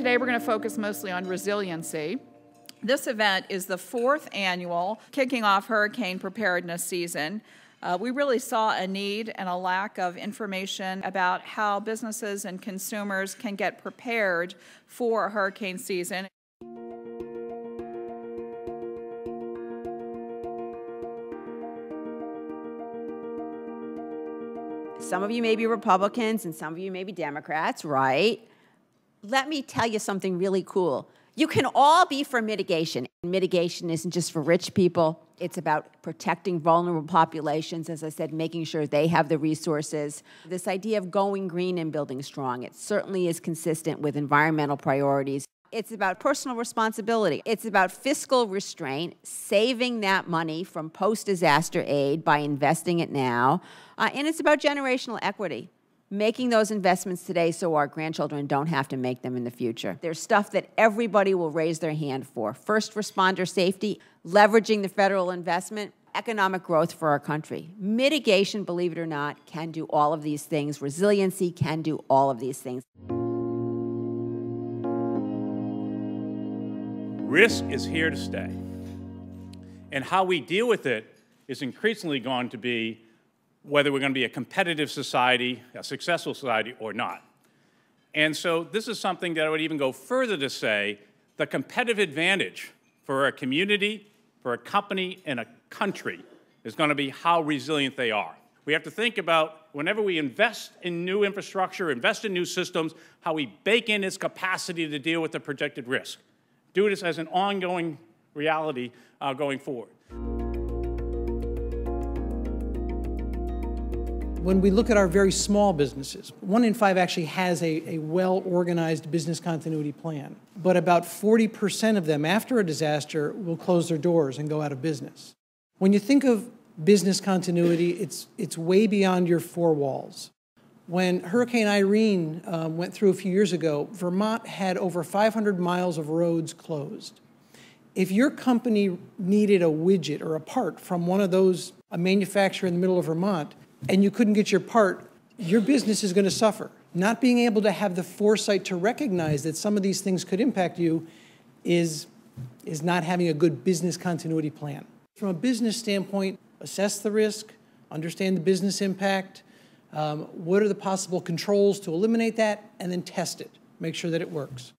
today we're going to focus mostly on resiliency. This event is the 4th annual Kicking Off Hurricane Preparedness season. We really saw a need and a lack of information about how businesses and consumers can get prepared for a hurricane season. Some of you may be Republicans and some of you may be Democrats, right? Let me tell you something really cool. You can all be for mitigation. Mitigation isn't just for rich people. It's about protecting vulnerable populations, as I said, making sure they have the resources. This idea of going green and building strong, it certainly is consistent with environmental priorities. It's about personal responsibility. It's about fiscal restraint, saving that money from post-disaster aid by investing it now. And it's about generational equity, making those investments today so our grandchildren don't have to make them in the future. There's stuff that everybody will raise their hand for. First responder safety, leveraging the federal investment, economic growth for our country. Mitigation, believe it or not, can do all of these things. Resiliency can do all of these things. Risk is here to stay. And how we deal with it is increasingly going to be whether we're going to be a competitive society, a successful society, or not. And so this is something that I would even go further to say the competitive advantage for a community, for a company, and a country is going to be how resilient they are. We have to think about whenever we invest in new infrastructure, invest in new systems, how we bake in its capacity to deal with the projected risk. Do this as an ongoing reality going forward. When we look at our very small businesses, 1 in 5 actually has a well-organized business continuity plan. But about 40% of them, after a disaster, will close their doors and go out of business. When you think of business continuity, it's way beyond your 4 walls. When Hurricane Irene went through a few years ago, Vermont had over 500 miles of roads closed. If your company needed a widget or a part from one of those, a manufacturer in the middle of Vermont, and you couldn't get your part, your business is going to suffer. Not being able to have the foresight to recognize that some of these things could impact you is not having a good business continuity plan. From a business standpoint, assess the risk, understand the business impact, what are the possible controls to eliminate that, and then test it. Make sure that it works.